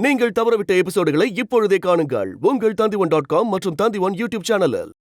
நீங்கள் தவறவிட்ட எபிசோடுகளை இப்பொழுதே காணுங்கள் உங்கள் Tandivan.com மற்றும் Tandivan யூடியூப் சேனலில்.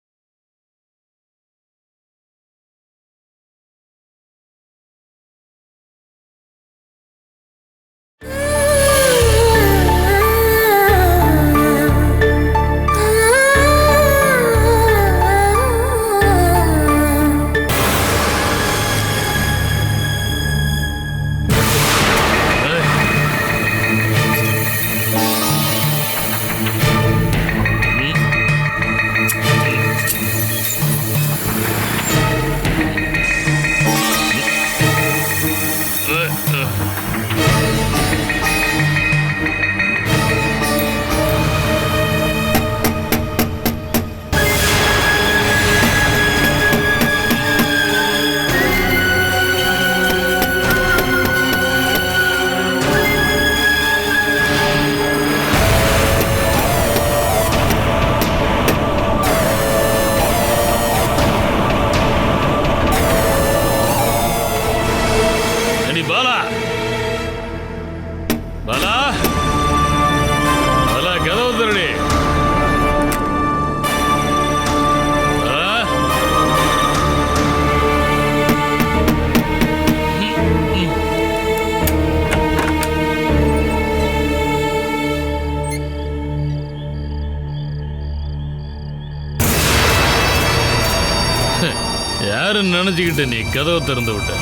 யாருன்னு நினைச்சுக்கிட்ட நீ கதவை திறந்து விட்ட?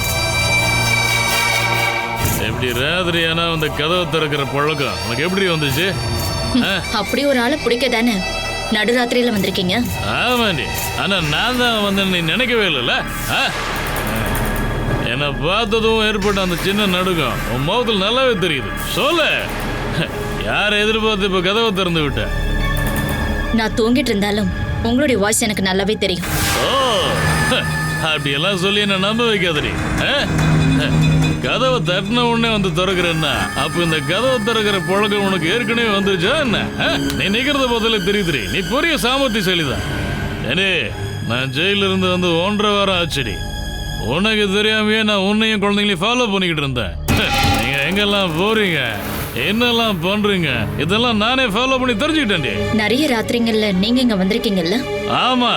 எப்படி ராத்திரியானா அந்த கதவை திறக்கிற பழக்கம் உனக்கு எப்படி வந்துச்சு? அப்படி ஒரு ஆளை பிடிக்க தானே நடுராத்திரியில வந்திருக்கீங்க. ஆமாண்டி, ஆனா நான் தான் வந்து நீ நினைக்கவே இல்லைல்ல. என்னை பார்த்ததும் ஏற்பட்ட அந்த சின்ன நடுக்கம் உன் முகத்தில் நல்லாவே தெரியுது. சொல்ல யாரை எதிர்பார்த்து இப்ப கதவை திறந்து விட்ட? நான் தூங்கிட்டு இருந்தாலும் உங்களுடைய வாய்ஸ் எனக்கு நல்லாவே தெரியும். ஓ, அப்படியெல்லாம் சொல்லி என்ன நம்ப வைக்காதடி. கதவை தட்டின உடனே வந்து திறக்கிறேன்னா அப்ப இந்த கதவை திறக்கிற பழக்கம் உனக்கு ஏற்கனவே வந்துருச்சா என்ன? நீ நிக்கிறத பார்த்தாலே தெரியுதுடி, நீ பெரிய சாமர்த்தியசாலிதான். ஏனே, நான் ஜெயில இருந்து வந்து 1.5 வாரம் ஆச்சுடி. உனக்கு தெரியாமையே நான் உன்னையும் குழந்தைங்களையும் ஃபாலோ பண்ணிக்கிட்டு இருந்தேன். நீங்க எங்கெல்லாம் போறீங்க, என்னெல்லாம் பண்றீங்க, இதெல்லாம் நானே ஃபாலோ பண்ணி தெரிஞ்சுக்கிட்டேன்டி. நிறைய ராத்திரிங்கள்ல நீங்க இங்க வந்திருக்கீங்கல்ல? ஆமா,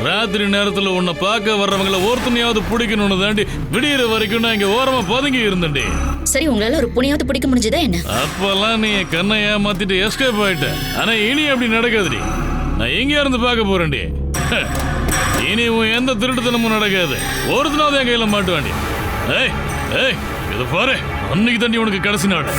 ராத்திரி நேரத்துல உன்னை பார்க்க வர்றவங்கள ஒருத்தனையாவது பிடிக்கணும்னு தாண்டி விடியற வரைக்கும் நான் இங்க ஓரமா பதுங்கி இருந்தேன்டி. சரி, உங்களால ஒரு புனியாவது பிடிக்க முடிஞ்சதா என்ன? அப்பெல்லாம் நீ கண்ணை ஏமாத்திட்டு எஸ்கேப் ஆயிட்ட. ஆனா இனி அப்படி நடக்காதுடி. நான் எங்க இருந்து பார்க்க போறேன்டி. இனி உன் எந்த திருட்டுத்தனமும் நடக்காது. ஒருத்தனாவது என் கையில மாட்டுவாண்டி. ஏய் ஏய், இது பாரு, அன்னைக்கு தாண்டி உனக்கு கடைசி நாடு.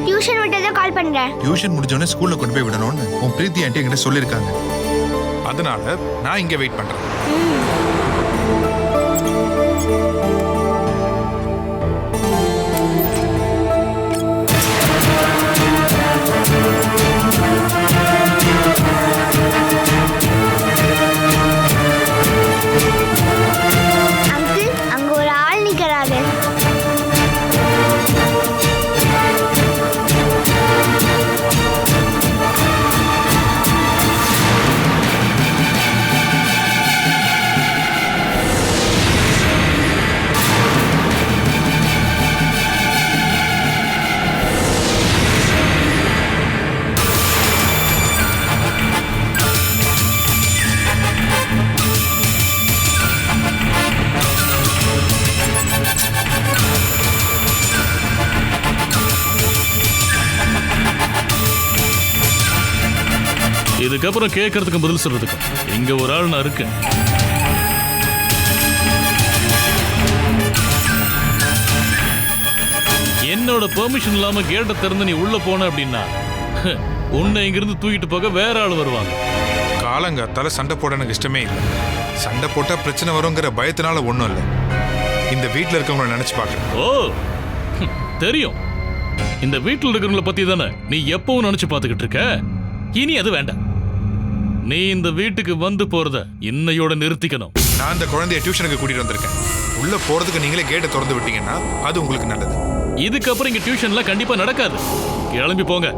டியூஷன் விட்டதே கால் பண்றேன். டியூஷன் முடிஞ்சோனே ஸ்கூல்ல கொண்டு போய் விடணும்னு உன் பிரீத்தி ஆண்டி என்கிட்ட சொல்லிருக்காங்க. அதனால நான் இங்க வெயிட் பண்றேன். அங்கிள், அங்க ஒரு ஆள் நிக்கிறாரு. இதுக்கப்புறம் கேட்கறதுக்கு பதில் சொல்றதுக்கு இங்க ஒரு ஆள் நான் இருக்கேன். என்னோட பெர்மிஷன் இல்லாம கேட்ட திறந்து நீ உள்ள போன அப்படின்னா உன்னை இங்கிருந்து தூக்கிட்டு போக வேற ஆள் வருவாங்க. காலங்காத்தால சண்டை போட எனக்கு இஷ்டமே இல்லை. சண்டை போட்டா பிரச்சனை வருங்கிற பயத்தினால ஒண்ணும் இல்லை. இந்த வீட்டுல இருக்கவங்கள நினைச்சு பாக்குறேன். ஓ, தெரியும். இந்த வீட்டுல இருக்கிறவங்கள பத்தி தானே நீ எப்பவும் நினைச்சு பாத்துக்கிட்டு இருக்க. இனி அது வேண்டாம். நீ இந்த வீட்டுக்கு வந்து போறத இன்னையோட நிறுத்திக்கணும். நான் இந்த குழந்தைய டியூஷனுக்கு கூட்டிட்டு வந்திருக்கேன். உள்ள போறதுக்கு நீங்களே கேட்டை திறந்து விட்டீங்கன்னா அது உங்களுக்கு நல்லது. இதுக்கப்புறம் இங்க டியூஷன்ல கண்டிப்பா நடக்காது. கிளம்பி போங்க.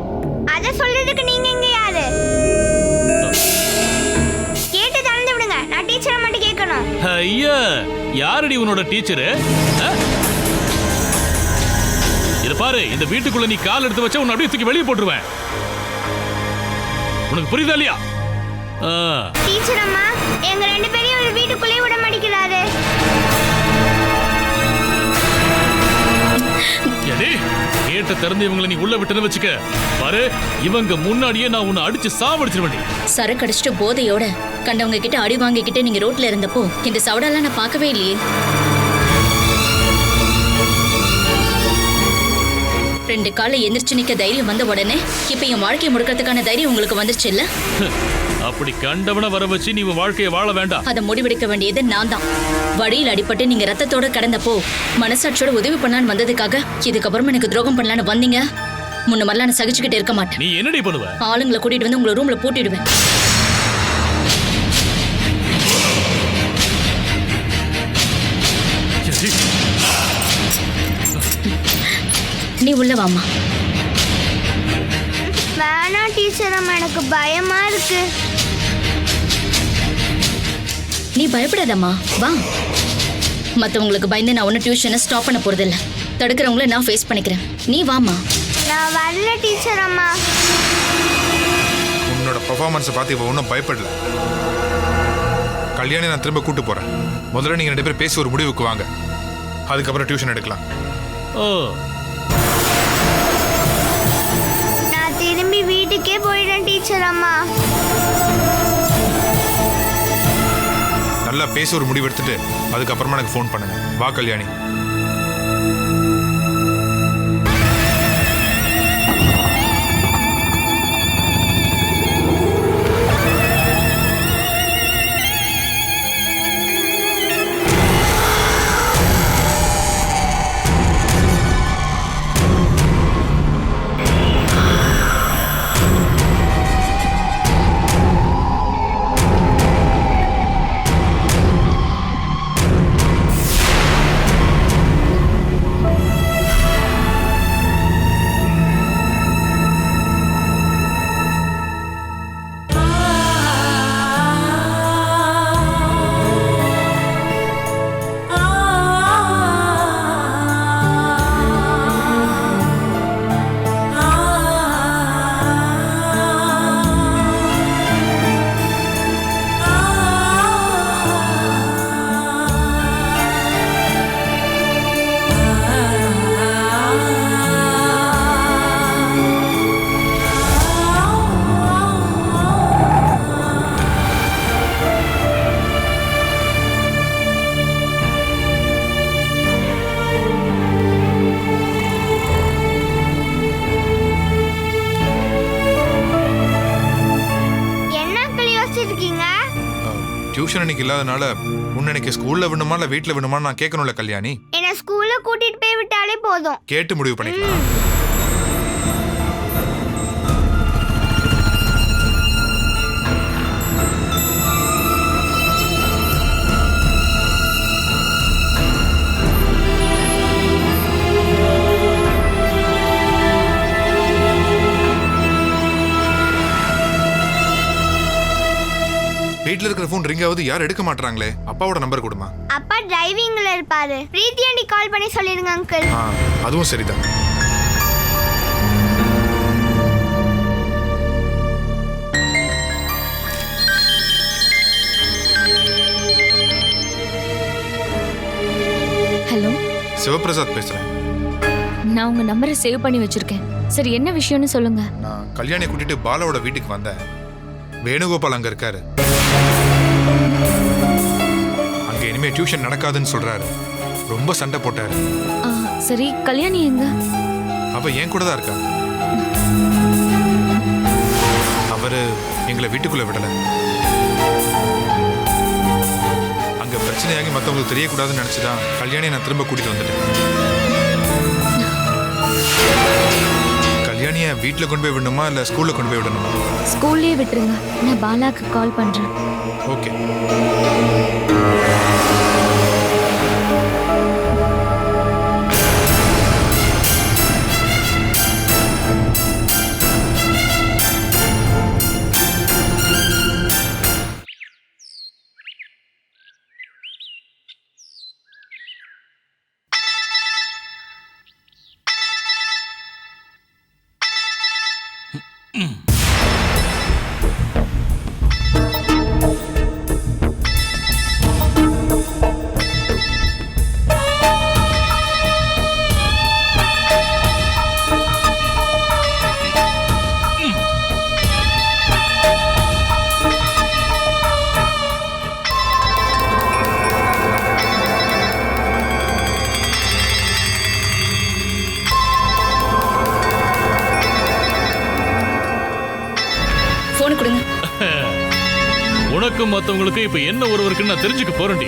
அத சொல்றதுக்கு நீங்க யாரடி உன்னோட டீச்சரு? இத பாரு, இந்த வீட்டுக்குள்ள நீ கால் எடுத்து வச்சா உன்னை அப்படியே தூக்கி வெளியே போட்டுருவேன். உனக்கு புரியுதா இல்லையா? டீச்சர் அம்மா, எங்க ரெண்டு பேரையும் ஒரு வீட்டுக்குள்ளே விட மாட்டேங்கிறாரு. கேட்ட திறந்து இவங்களை நீ உள்ள விட்டுன்னு வச்சுக்க. பாரு, இவங்க முன்னாடியே நான் உன்னை அடிச்சு சாவடிச்சிருவேன். சரக்கு அடிச்சுட்டு போதையோட கண்டவங்க கிட்ட அடி வாங்கிக்கிட்டு நீங்க ரோட்ல இருந்தப்போ இந்த சவடாலாம் நான் பார்க்கவே இல்லையே. 2 காலை எந்திரிச்சு நிக்க தைரியம் வந்த உடனே இப்ப என் வாழ்க்கையை முடுக்கிறதுக்கான தைரியம் உங்களுக்கு வந்துருச்சு இல்ல? அப்படி கண்டவன வர வச்சு நீ வாழ்க்கையை வாழ வேண்டாம். அதை முடிவெடுக்க வேண்டியது நான் தான். வழியில் அடிபட்டு நீங்க ரத்தத்தோட கடந்தப்போ மனசாட்சியோட உதவி பண்ணலான்னு வந்ததுக்காக இதுக்கப்புறம் எனக்கு துரோகம் பண்ணலான்னு வந்தீங்க. முன்ன மாதிரிலாம் நான் சகிச்சுக்கிட்டு இருக்க மாட்டேன். நீ என்னடி பண்ணுவ? ஆளுங்களை கூட்டிட்டு வந்து உங்களை ரூம்ல பூட்டிடுவேன். நீ உள்ள வாமா. வேணாம் டீச்சர் அம்மா, எனக்கு பயமா இருக்கு. நீ பயப்படாதம்மா, வா. மற்றவங்களுக்கு பயந்து நான் ஒன்றும் டியூஷனை ஸ்டாப் பண்ண போறதில்ல. தடுக்கிறவங்கள நான் ஃபேஸ் பண்ணிக்கிறேன். நீ வாமா. நான் வரல டீச்சர் அம்மா. உன்னோட பெர்ஃபார்மன்ஸை பார்த்து இவ ஒன்றும் பயப்படல. கல்யாணி நான் திரும்ப கூட்டு போறேன். முதல்ல நீங்க 2 பேரும் பேசி ஒரு முடிவுக்கு வாங்க, அதுக்கப்புறம் டியூஷன் எடுக்கலாம். ஓ, நான் திரும்பி வீட்டுக்கே போயிடுறேன் டீச்சர் அம்மா. நல்லா பேசி ஒரு முடிவு எடுத்துட்டு அதுக்கப்புறமா எனக்கு ஃபோன் பண்ணுங்க. வா கல்யாணி. டியூஷன் இன்னைக்கு இல்லாதனால உன்னை இன்னைக்கு ஸ்கூல்ல விடணுமா இல்ல வீட்டுல விடணுமா நான் கேட்கணும்ல கல்யாணி. என்ன ஸ்கூல்ல கூட்டிட்டு போய் விட்டாலே போதும். கேட்டு முடிவு பண்ணிக்கலாம். வீட்ல இருக்கிற போன் ரிங் ஆகுது, யார் எடுக்க மாட்டாங்களே. அப்பாவோட நம்பர் கொடுமா. அப்பா டிரைவிங்ல இருப்பாரு. பிரீத்தி ஆண்டி கால் பண்ணி சொல்லிடுங்க அங்கிள். அதுவும் சரிதான். ஹலோ, சிவபிரசாத் பேசுறேன். நான் உங்க நம்பரை சேவ் பண்ணி வச்சிருக்கேன். சரி, என்ன விஷயம்னு சொல்லுங்க. நான் கல்யாணியை கூட்டிட்டு பாலாவோட வீட்டுக்கு வந்தேன். வேணுகோபால் அங்க இருக்காரு. அங்க இனிமே டியூஷன் நடக்காதுன்னு சொல்றாரு. ரொம்ப சண்டை போட்டாரு. சரி, கல்யாணி எங்க? அவ என் கூட தான் இருக்கா. அவரு எங்களை வீட்டுக்குள்ள விடல. அங்க பிரச்சனையாகி மத்தவங்களுக்கு தெரியக்கூடாதுன்னு நினைச்சுதான் கல்யாணியை நான் திரும்ப கூட்டிட்டு வந்துட்டேன். கல்யாணியை வீட்டுல கொண்டு போய் விடணுமா இல்ல ஸ்கூல்ல கொண்டு போய் விடணுமா? ஸ்கூல்லயே விட்டுருங்க. நான் பாலாக்கு கால் பண்றேன். ஓகே. போன் கொடுங்க. உனக்கும் மத்தவங்களுக்கு இப்ப என்ன ஒருவருக்கு நான் தெரிஞ்சுக்க போறேன்டி.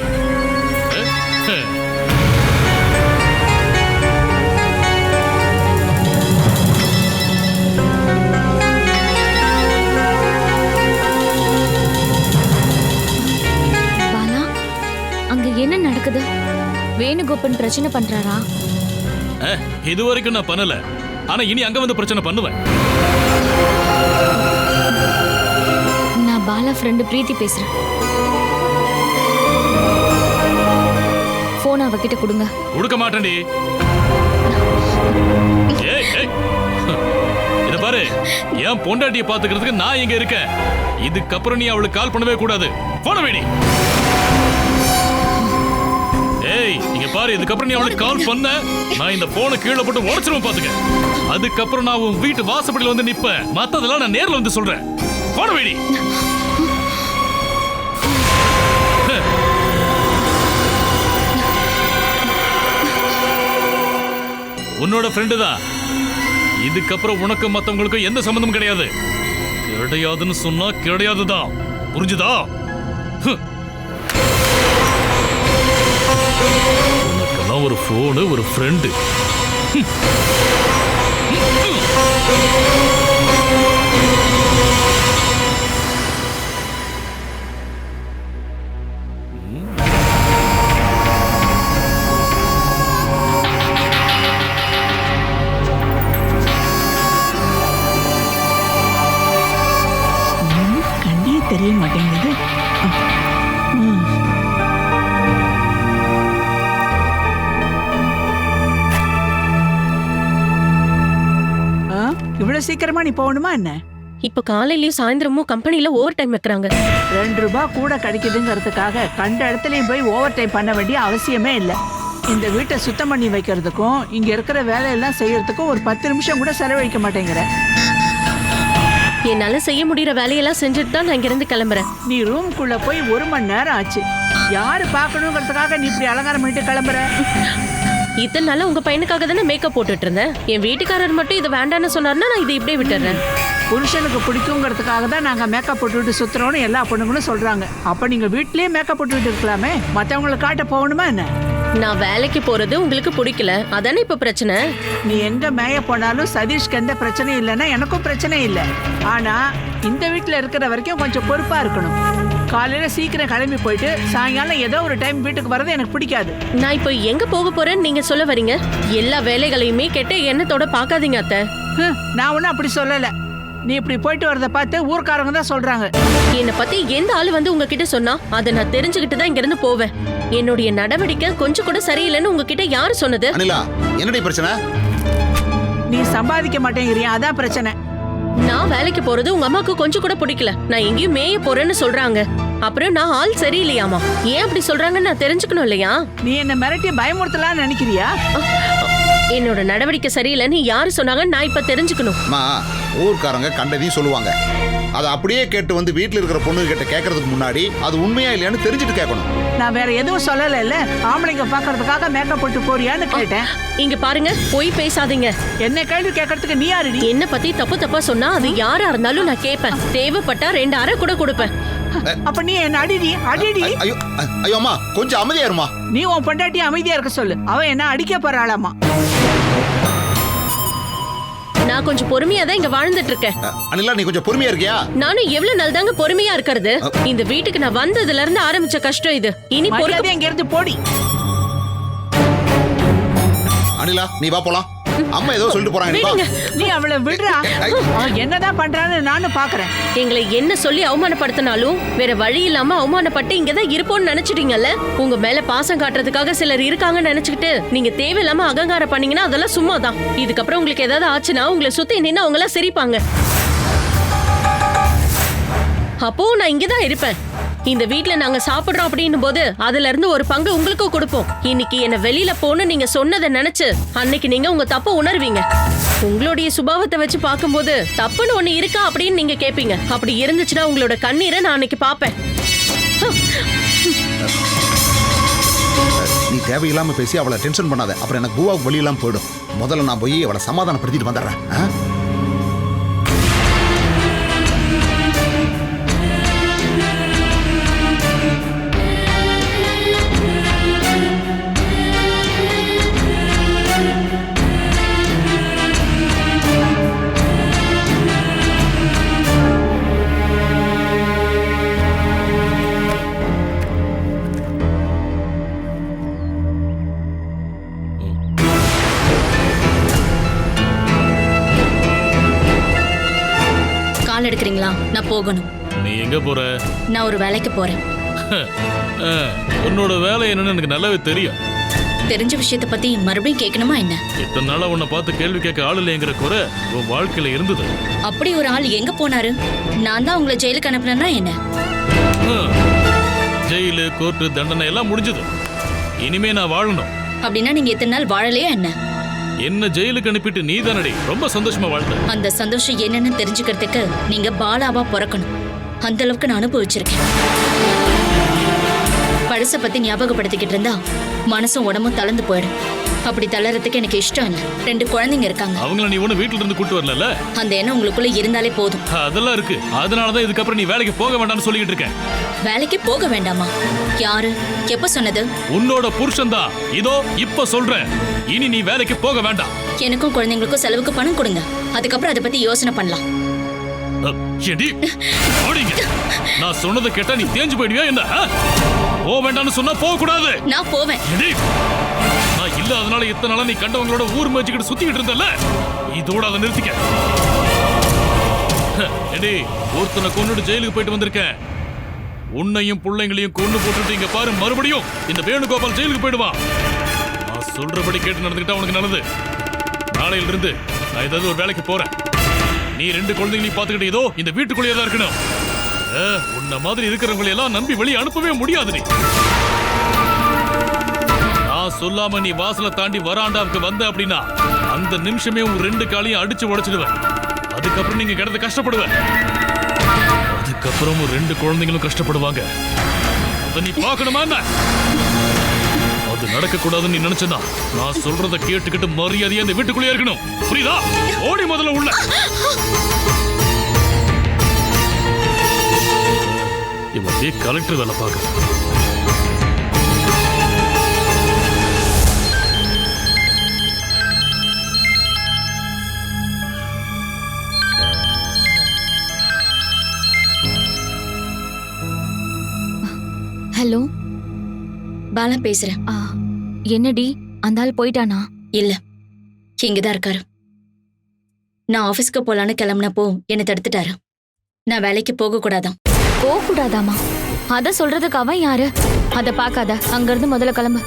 பாலா, அங்க என்ன நடக்குது? வேணுகோபன் பிரச்சனை பண்றாரா? இது வரைக்கும் நான் பண்ணல, ஆனா இனி அங்க வந்து பிரச்சனை பண்ணுவேன். நான் பாலா ஃப்ரெண்டு பிரீத்தி பேசுறேன். போன் அவகிட்ட கொடுங்க. கொடுக்க மாட்டேன்டி. ஏய் ஏய், இத பாரு, என் பொண்டாட்டியை பாத்துக்கிறதுக்கு நான் இங்க இருக்கேன். இதுக்கப்புறம் நீ அவளுக்கு கால் பண்ணவே கூடாது. போன வேடி. ஏய், இங்க பாரு, இதுக்கப்புறம் நீ அவளுக்கு கால் பண்ண, நான் இந்த போனை கீழே போட்டு உடைச்சிருவேன் பாத்துக்க. அதுக்கப்புறம் நான் உன் வீட்டு வாசப்படியில் வந்து நிப்பேன். மத்ததெல்லாம் நான் நேர்ல வந்து சொல்றேன். போன வேடி. உன்னோட ஃப்ரெண்டு தான். இதுக்கப்புறம் உனக்கு மத்தவங்களுக்கும் எந்த சம்பந்தமும் கிடையாது. கிடையாதுன்னு சொன்னா கிடையாதுதான். புரிஞ்சுதா? உனக்கெல்லாம் ஒரு போனு, ஒரு ஃப்ரெண்டு. தெரிய மாட்டேங்குது. இவ்வளவு சீக்கிரமா நீ போகணுமா என்ன? இப்ப காலையிலயும் சாயந்தரமும் கம்பெனில ஓவர் டைம் வைக்கிறாங்க. 2 ரூபாய் கூட கிடைக்குதுங்கிறதுக்காக கண்ட இடத்துலயும் போய் ஓவர் டைம் பண்ண வேண்டிய அவசியமே இல்லை. இந்த வீட்டை சுத்தம் பண்ணி வைக்கிறதுக்கும் இங்க இருக்கிற வேலையெல்லாம் செய்யறதுக்கும் ஒரு 10 நிமிஷம் கூட செலவழிக்க மாட்டேங்கிற. என்னால செய்ய முடியற வேலையெல்லாம் செஞ்சுட்டு தான் நான் இங்க இருந்து கிளம்புறேன். நீ ரூம்குள்ள போய் 1 மணி நேரம் ஆச்சு. யாரு பாக்கணுங்கிறதுக்காக நீ இப்படி அலங்காரம் பண்ணிட்டு கிளம்புற? இத்தனை நாளா உங்க பையனுக்காக தானே மேக்கப் போட்டுட்டு இருந்தேன். என் வீட்டுக்காரர் மட்டும் இதை வேண்டான்னு சொன்னார்னா நான் இதை இப்படியே விட்டுறேன். புருஷனுக்கு பிடிக்குங்கிறதுக்காக தான் நாங்க மேக்கப் போட்டுவிட்டு சுத்துறோம்னு எல்லா பொண்ணுங்களும் சொல்றாங்க. அப்ப நீங்க வீட்லயே மேக்கப் போட்டுவிட்டு இருக்கலாமே, மத்தவங்களை காட்ட போகணுமா என்ன? நான் வேலைக்கு போறது உங்களுக்கு பிடிக்கல, அதானே இப்ப பிரச்சனை. நீ எங்க மேய போனாலும் சதீஷ்க்கு எந்த பிரச்சனையும் இல்லைன்னா எனக்கும் பிரச்சனை இல்லை. ஆனா இந்த வீட்டுல இருக்கிற வரைக்கும் கொஞ்சம் பொறுப்பா இருக்கணும். காலையில சீக்கிரம் கிளம்பி போயிட்டு சாயங்காலம் ஏதோ ஒரு டைம் வீட்டுக்கு வர்றது எனக்கு பிடிக்காது. நான் இப்போ எங்க போக போறேன்னு நீங்க சொல்ல வரீங்க? எல்லா வேலைகளையுமே கெட்ட எண்ணத்தோட பாக்காதீங்க அத்தை. நான் ஒன்னும் அப்படி சொல்லல. நீ இப்படி போயிட்டு வரத பார்த்து ஊர்க்காரங்க தான் சொல்றாங்க. என்னை பத்தி எந்த ஆளு வந்து உங்ககிட்ட சொன்னா அதை நான் தெரிஞ்சுக்கிட்டு தான் இங்க இருந்து போவேன். என்னுடைய நடவடிக்கை கொஞ்சம் கூட சரியில்லைன்னு உங்ககிட்ட யாரு சொன்னது? அனிலா, என்னடி பிரச்சனை? நீ சம்பாதிக்க மாட்டேங்கிறியா, அதான் பிரச்சனை. நான் வேலைக்கு போறது உங்க அம்மாக்கு கொஞ்சம் கூட பிடிக்கல. நான் எங்கேயும் மேய போறேன்னு சொல்றாங்க. அப்புறம் நான் ஆள் சரியில்லையாமா? ஏன் அப்படி சொல்றாங்கன்னு நான் தெரிஞ்சுக்கணும் இல்லையா? நீ என்ன மிரட்டி பயமுறுத்தலாம்னு நினைக்கிறியா? என்னோட நடவடிக்கை சரியில்லைன்னு யாரு சொன்னாங்க நான் இப்ப தெரிஞ்சுக்கணும். ஊர்க்காரங்க கண்டதையும் சொல்லுவாங்க. அதை அப்படியே கேட்டு வந்து வீட்டுல இருக்கிற பொண்ணு கிட்ட கேட்கறதுக்கு முன்னாடி அது உண்மையா இல்லையான்னு தெரிஞ்சுட்டு கேட்கணும். நான் வேற எதுவும் சொல்லல. இல்ல ஆம்பளைங்க பாக்குறதுக்காக மேக்கப் போட்டு போறியான்னு கேட்டேன். இங்க பாருங்க, போய் பேசாதீங்க. என்ன கேள்வி கேட்கறதுக்கு நீ யாருடி? என்ன பத்தி தப்பு தப்பா சொன்னா அது யாரா இருந்தாலும் நான் கேட்பேன். தேவைப்பட்டா 2 அரை கூட கொடுப்பேன். அப்ப நீ என்ன அடிடி அடிடி. ஐயோ ஐயோ அம்மா, கொஞ்சம் அமைதியா இருமா. நீ உன் பொண்டாட்டி அமைதியா இருக்க சொல்லு. அவன் என்ன அடிக்க போறாளாமா? நான் கொஞ்சம் பொறுமையா தான் இங்க வாழ்ந்துட்டு இருக்கேன். அனிலா, நீ கொஞ்சம் பொறுமையா இருக்கியா? நானும் எவ்வளவு நாள் தாங்க பொறுமையா இருக்கிறது? இந்த வீட்டுக்கு நான் வந்ததுல இருந்து ஆரம்பிச்ச கஷ்டம் இது. இனி மரியாதை இங்க இருந்து போடி. அனிலா, நீ வா போலாம். அம்மா ஏதோ சொல்லிட்டு போறாங்க. நீ அவளை விடுறா. அவன் என்னதான் பண்றான்னு நானும் பாக்குறேன். எங்களை என்ன சொல்லி அவமானப்படுத்தினாலும் வேற வழி இல்லாம அவமானப்பட்டு இங்கதான் இருப்போம்னு நினைச்சிட்டீங்கல்ல. உங்க மேல பாசம் காட்டுறதுக்காக சிலர் இருக்காங்கன்னு நினைச்சுக்கிட்டு நீங்க தேவையில்லாம அகங்காரம் பண்ணீங்கன்னா அதெல்லாம் சும்மா தான். இதுக்கப்புறம் உங்களுக்கு ஏதாவது ஆச்சுன்னா உங்களை சுத்தி நின்று அவங்க எல்லாம் சிரிப்பாங்க. அப்போ நான் இங்கதான் இருப்பேன். இந்த வீட்ல நாங்க சாப்பிடுறோம் அப்படின்னும் போது அதுல இருந்து ஒரு பங்கு உங்களுக்கும் கொடுப்போம். இன்னைக்கு என்ன வெளியில போன்னு நீங்க சொன்னதை நினைச்சு அன்னைக்கு நீங்க உங்க தப்ப உணர்வீங்க. உங்களுடைய சுபாவத்தை வச்சு பார்க்கும்போது தப்புன்னு ஒண்ணு இருக்கா அப்படின்னு நீங்க கேட்பீங்க. அப்படி இருந்துச்சுன்னா உங்களோட கண்ணீரை நான் அன்னைக்கு பாப்பேன். நீ தேவையில்லாம பேசி அவளை டென்ஷன் பண்ணாத. அப்புறம் எனக்கு பூவாவுக்கு வழி இல்லாம போயிடும். முதல்ல நான் போய் அவளை சமாதானப்படுத்திட்டு வந்துடுறேன். கால் எடுக்கிறீங்களா? நான் போகணும். நீ எங்க போற? நான் ஒரு வேலைக்கு போறேன். உன்னோட வேலை என்னன்னு எனக்கு நல்லாவே தெரியும். தெரிஞ்ச விஷயத்தை பத்தி மறுபடியும் கேட்கணுமா என்ன? இத்தனை நாளா உன்னை பார்த்து கேள்வி கேட்க ஆள் இல்லைங்கிற குறை உன் வாழ்க்கையில இருந்தது. அப்படி ஒரு ஆள் எங்க போனாரு? நான் தான் உங்களை ஜெயிலுக்கு அனுப்புனேன்னா என்ன? ஜெயிலு, கோர்ட்டு, தண்டனை எல்லாம் முடிஞ்சது. இனிமே நான் வாழணும். அப்படின்னா நீங்க இத்தனை நாள் வாழலையா என்ன? என்ன ஜெயிலுக்கு அனுப்பிட்டு நீ தானடி ரொம்ப சந்தோஷமா வாழ்ந்த. அந்த சந்தோஷம் என்னன்னு தெரிஞ்சுக்கிறதுக்கு நீங்க பாலாவா பிறக்கணும். அந்த அளவுக்கு நான் அனுபவிச்சிருக்கேன். பழச பத்தி ஞாபகப்படுத்திக்கிட்டு இருந்தா மனசும் உடம்பும் தளர்ந்து போயிடும். அப்படி தளர்றதுக்கு எனக்கு இஷ்டம் இல்லை. 2 குழந்தைங்க இருக்காங்க. அவங்கள நீ ஒண்ணு வீட்டுல இருந்து கூட்டு வரல. அந்த எண்ணம் உங்களுக்குள்ள இருந்தாலே போதும். அதெல்லாம் இருக்கு. அதனாலதான் இதுக்கப்புறம் நீ வேலைக்கு போக வேண்டாம்னு சொல்லிட்டு இருக்கேன். வேலைக்கு போக வேண்டாமா? யாரு எப்ப சொன்னது? உன்னோட புருஷன் தான். இதோ இப்ப சொல்றேன். இனி நீ வேலைக்கு போக வேண்டாம். எனக்கும் குழந்தைங்களுக்கும் செலவுக்கு பணம் கொடுங்க. அதுக்கப்புறம் அதை பத்தி யோசனை பண்ணலாம். நான் சொன்னதை கேட்டா நீ தேஞ்சு போயிடுவியா என்ன? போக வேண்டாம்னு சொன்னா போக கூடாது. நான் போவேன். நான் இல்ல அதனால இத்தனை நாளா நீ கண்டவங்களோட ஊர் மேய்ச்சிக்கிட்டு சுத்திக்கிட்டு இருந்தல, இதோட அதை நிறுத்திக்க. ஒருத்தனை கொன்னுட்டு ஜெயிலுக்கு போயிட்டு வந்திருக்கேன். உன்னையும் பிள்ளைங்களையும் கொண்டு போட்டுட்டு இங்க பாரு, மறுபடியும் இந்த வேணுகோபால் ஜெயிலுக்கு போயிடுவான். நான் சொல்றபடி கேட்டு நடந்துக்கிட்டா உனக்கு நல்லது. நாளையில இருந்து நான் ஏதாவது ஒரு வேலைக்கு போறேன். நீ 2 குழந்தைங்களையும் பார்த்துக்கிட்டு ஏதோ இந்த வீட்டுக்குள்ளேயே தான் இருக்கணும். உன்ன மாதிரி இருக்கிறவங்களை எல்லாம் நம்பி வெளியே அனுப்பவே முடியாது. நீ நான் சொல்லாம நீ வாசலை தாண்டி வராண்டாவுக்கு வந்த அப்படின்னா அந்த நிமிஷமே உன் 2 காலையும் அடிச்சு உடைச்சிடுவேன். அதுக்கப்புறம் நீங்க கிடந்து கஷ்டப்படுவேன். அதுக்கப்புறம் 2 குழந்தைங்களும் கஷ்டப்படுவாங்க. அதை நீ பார்க்கணுமா? அது நடக்க கூடாதுன்னு நீ நினைச்சதா? நான் சொல்றத கேட்டுக்கிட்டு மரியாதையா இந்த வீட்டுக்குள்ளே இருக்கணும். புரியுதா? ஓடி முதல்ல உள்ள. இவன் கலெக்டர் வேலை பார்க்க. ஹலோ, பாலா பேசுறேன். என்னடி அந்த ஆள் போயிட்டானா? இல்ல, இங்கதான் இருக்காரு. நான் ஆபீஸ்க்கு போலான்னு கிளம்புனப்போ என்னை தடுத்துட்டாரு. நான் வேலைக்கு போக கூடாதான். போக கூடாதாமா? அத சொல்றதுக்கு அவன் யாரு? அத பாக்காத, அங்க இருந்து முதல்ல கிளம்பு.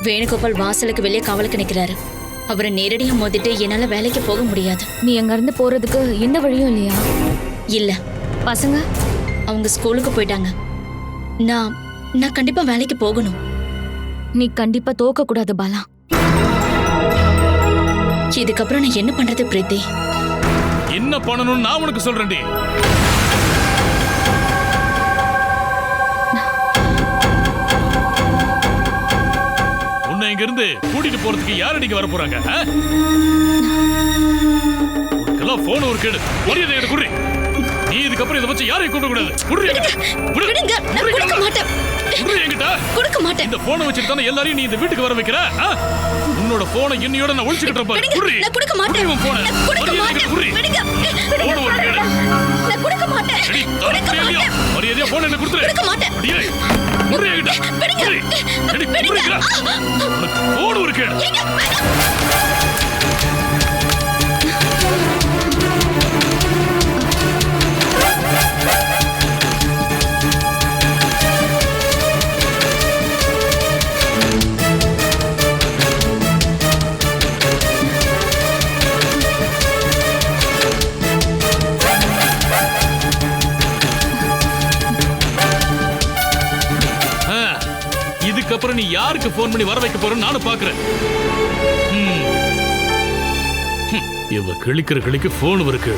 வேணுகோபால் வாசலுக்கு வெளியே காவலுக்கு நிக்கிறாரு. அவரை நேரடியா மோதிட்டு என்னால வேலைக்கு போக முடியாது. நீ அங்க இருந்து போறதுக்கு எந்த வழியும் இல்லையா? இல்ல. பசங்க அவங்க ஸ்கூலுக்கு போயிட்டாங்க. நான் கண்டிப்பா வேலைக்கு போகணும். நீ கண்டிப்பா தோக்க கூடாது பாலா. இதுக்கப்புறம் நான் என்ன பண்றது பிரீத்தி? என்ன பண்ணணும்னு நான் உனக்கு சொல்றேன்டி. உன்னை இங்க இருந்து கூட்டிட்டு போறதுக்கு யார் அடிக்க வர போறாங்க? உனக்கெல்லாம் போன் ஒரு கேடு. மரியாதை எடுத்து குடி. நீ இதுக்கப்புறம் இதை வச்சு யாரையும் கூட்ட கூடாது. கொடுக்க மாட்டேன். இந்த போனை வச்சுட்டு தானே எல்லாரையும் நீ இந்த வீட்டுக்கு வர வைக்கிற. உன்னோட போனை இன்னையோட நான் ஒழிச்சுக்கிட்டு இருப்பேன். நான் கொடுக்க மாட்டேன். மரியாதையா போன் என்ன கொடுத்துரு. போன் ஒரு கேடு. இதுக்கப்புறம் நீ யாருக்கு போன் பண்ணி வர வைக்க போறன்னு நானும் பாக்குறேன். இவ கிளிக்கிற கிளிக்கு போன் இருக்கு.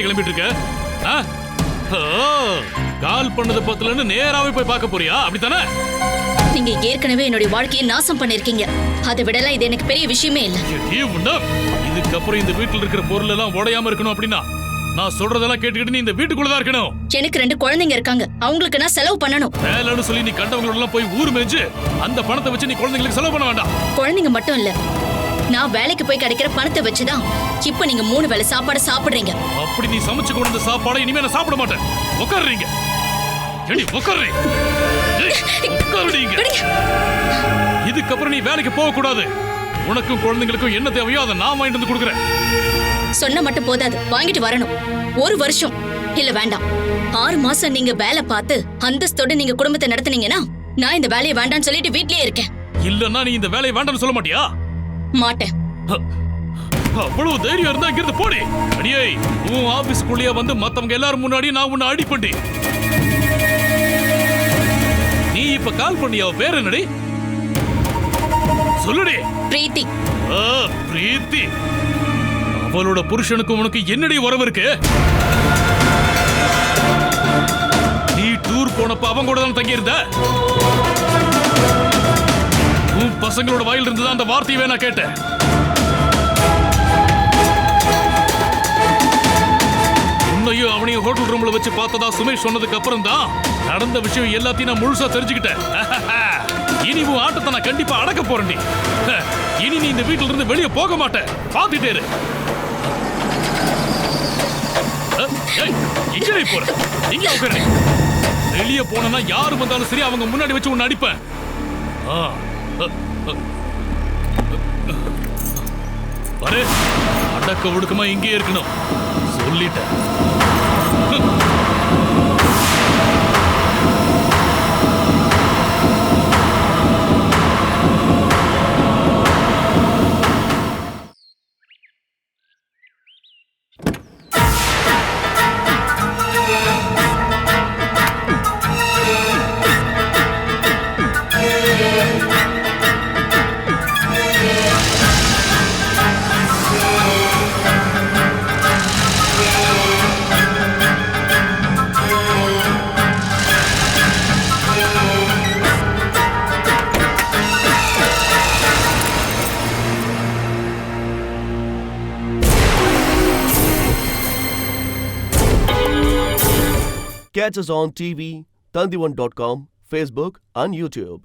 கிளம்பிட்டு இருக்க? கால் பண்ணது பத்தலன்னு நேராவே போய் பார்க்க போறியா? அப்படித்தானே? நீங்க ஏற்கனவே என்னுடைய வாழ்க்கையை நாசம் பண்ணிருக்கீங்க. அதை விடலாம் இது எனக்கு பெரிய விஷயமே இல்ல. இதுக்கப்புறம் இந்த வீட்டுல இருக்கிற பொருள் எல்லாம் உடையாம இருக்கணும் அப்படின்னா நான் சொல்றதெல்லாம் கேட்டுக்கிட்டு நீ இந்த வீட்டுக்குள்ளதான் இருக்கணும். எனக்கு 2 குழந்தைங்க இருக்காங்க. அவங்களுக்கு நான் செலவு பண்ணணும். வேலைன்னு சொல்லி நீ கண்டவங்களோட எல்லாம் போய் ஊர் மேய்ஞ்சு அந்த பணத்தை வச்சு நீ குழந்தைங்களுக்கு செலவு பண்ண வேண்டாம். குழந்தைங்க மட்டும் இல்ல, நான் வேலைக்கு போய் கிடைக்கிற பணத்தை வச்சுதான் இப்ப நீங்க 3 வேளை சாப்பாடு சாப்பிடுறீங்க. அப்படி நீ சமைச்சு கொண்டு வந்த சாப்பாடை இனிமே நான் சாப்பிட மாட்டேன். உட்காருறீங்க. இதுக்கப்புறம் நீ வேலைக்கு போக கூடாது. உனக்கும் குழந்தைங்களுக்கும் என்ன தேவையோ அதை நான் வாங்கிட்டு வந்து கொடுக்குறேன். சொன்ன மட்டும் போதாது, வாங்கிட்டு வரணும். 1 வருஷம் இல்ல வேண்டாம், 6 மாசம் நீங்க வேலை பார்த்து அந்தஸ்தோட நீங்க குடும்பத்தை நடத்துனீங்கன்னா நான் இந்த வேலையை வேண்டாம்னு சொல்லிட்டு வீட்லயே இருக்கேன். இல்லன்னா நீ இந்த வேலையை வேண்டாம்னு சொல்ல மாட்டியா? மாட்டேன். அவ்வளவு தைரியம் இருந்தா இங்கிருந்து போடி. அடியே, உன் ஆபீஸ்க்குள்ளேயே வந்து மத்தவங்க எல்லாரும் முன்னாடி நான் உன்னை அடிப்பண்டி. நீ இப்ப கால் பண்ணியா? பேர் என்னடி? சொல்லுடி. பிரீத்தி. பிரீத்தி. அவளோட புருஷனுக்கு உனக்கு என்னடி உறவு இருக்கு? நீ டூர் போனப்ப அவங்க கூட தான் தங்கி இருந்த. உன் பசங்களோட வாயில இருந்துதான் அந்த வார்த்தையை நான் கேட்டேன். உன்னையும் அவனையும் ஹோட்டல் ரூம்ல வச்சு பார்த்ததா சுமேஷ் சொன்னதுக்கு அப்புறம் தான் நடந்த விஷயம் எல்லாத்தையும் நான் முழுசா தெரிஞ்சுக்கிட்டேன். இனி உன் ஆட்டத்தை நான் கண்டிப்பா அடக்க போறேன். இனி நீ இந்த வீட்டுல இருந்து வெளியே போக மாட்டேன். பாத்துட்டே இரு. இங்கே போற இங்க உட்காரு. வெளியே போனா யாரு வந்தாலும் சரி அவங்க முன்னாடி வச்சு உன்னை அடிப்பேன். பாரு, அடக்க ஒடுக்கமா இங்கே இருக்கணும் சொல்லிட்டேன். Catch us on TV, Tandivan.com, Facebook and YouTube.